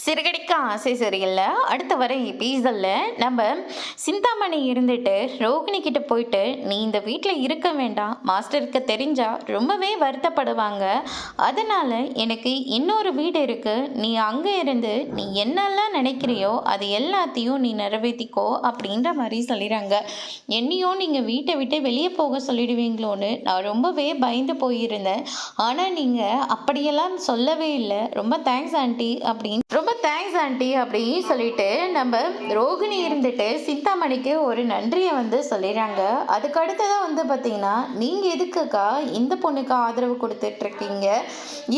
சிறுகடிக்க ஆசை சரியில்ல. அடுத்து வர எபிசோட்ல நம்ம சிந்தாமணி இருந்துட்டு ரோகிணி கிட்ட போயிட்டு, "நீ இந்த வீட்ல இருக்க வேண்டாம். மாஸ்டருக்கு தெரிஞ்சா ரொம்பவே வருத்தப்படுவாங்க. அதனால எனக்கு இன்னொரு வீடு இருக்கு. நீ அங்க இருந்து நீ என்னெல்லாம் நினைக்கிறியோ அது எல்லாத்தையும் நீ நிறைவேத்திக்கோ" அப்படின்ற மாதிரி சொல்லிடுறாங்க. என்னையும் நீங்க வீட்டை விட்டு வெளியே போக சொல்லிடுவீங்களோன்னு நான் ரொம்பவே பயந்து போயிருந்தேன். ஆனா நீங்க அப்படியெல்லாம் சொல்லவே இல்லை. ரொம்ப தேங்க்ஸ் ஆண்டி அப்படின்னு அப்படின்னு சொல்லிட்டு நம்ம ரோகிணி இருந்துட்டு சிந்தாமணிக்கு ஒரு நன்றியை வந்து சொல்லிடுறாங்க. அதுக்கு அடுத்ததான் வந்து பார்த்தீங்கன்னா, நீங்கள் எதுக்குக்கா இந்த பொண்ணுக்கு ஆதரவு கொடுத்துட்ருக்கீங்க,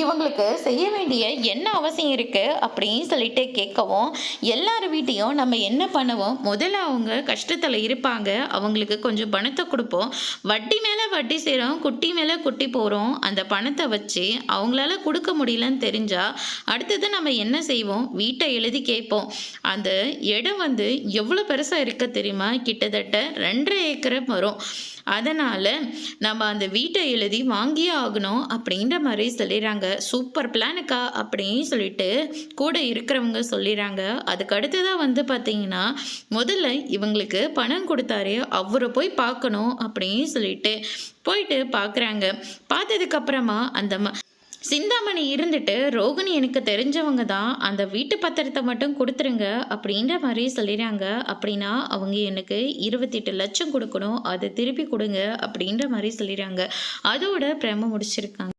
இவங்களுக்கு செய்ய வேண்டிய என்ன அவசியம் இருக்குது அப்படின்னு சொல்லிட்டு கேட்கவும், எல்லார் வீட்டையும் நம்ம என்ன பண்ணுவோம், முதல்ல அவங்க கஷ்டத்தில் இருப்பாங்க, அவங்களுக்கு கொஞ்சம் பணத்தை கொடுப்போம், வட்டி மேலே வட்டி சேரும், குட்டி மேலே குட்டி போகிறோம், அந்த பணத்தை வச்சு அவங்களால கொடுக்க முடியலன்னு தெரிஞ்சால் அடுத்தது நம்ம என்ன செய்வோம், வீட்டை எழுதி கேட்போம். அந்த இடம் வந்து எவ்வளோ பெருசாக இருக்க தெரியுமா, கிட்டத்தட்ட 2.5 ஏக்கர் வரும். அதனால் நம்ம அந்த வீட்டை எழுதி வாங்கியே ஆகணும் அப்படின்ற மாதிரி சொல்லிடுறாங்க. சூப்பர் பிளானுக்கா அப்படின்னு சொல்லிட்டு கூட இருக்கிறவங்க சொல்லிடுறாங்க. அதுக்கு அடுத்ததாக வந்து பார்த்தீங்கன்னா, முதல்ல இவங்களுக்கு பணம் கொடுத்தாரு, அவரை போய் பார்க்கணும் அப்படின்னு சொல்லிட்டு போயிட்டு பார்க்குறாங்க. பார்த்ததுக்கப்புறமா அந்த சிந்தாமணி இருந்துட்டு, "ரோகிணி எனக்கு தெரிஞ்சவங்க தான், அந்த வீட்டு பத்திரத்தை மட்டும் கொடுத்துருங்க" அப்படின்ற மாதிரி சொல்லிடுறாங்க. அப்படின்னா அவங்க எனக்கு 28 லட்சம் கொடுக்கணும், அதை திருப்பி கொடுங்க அப்படின்ற மாதிரி சொல்லிடுறாங்க. அதோட பிரேம முடிச்சிருக்காங்க.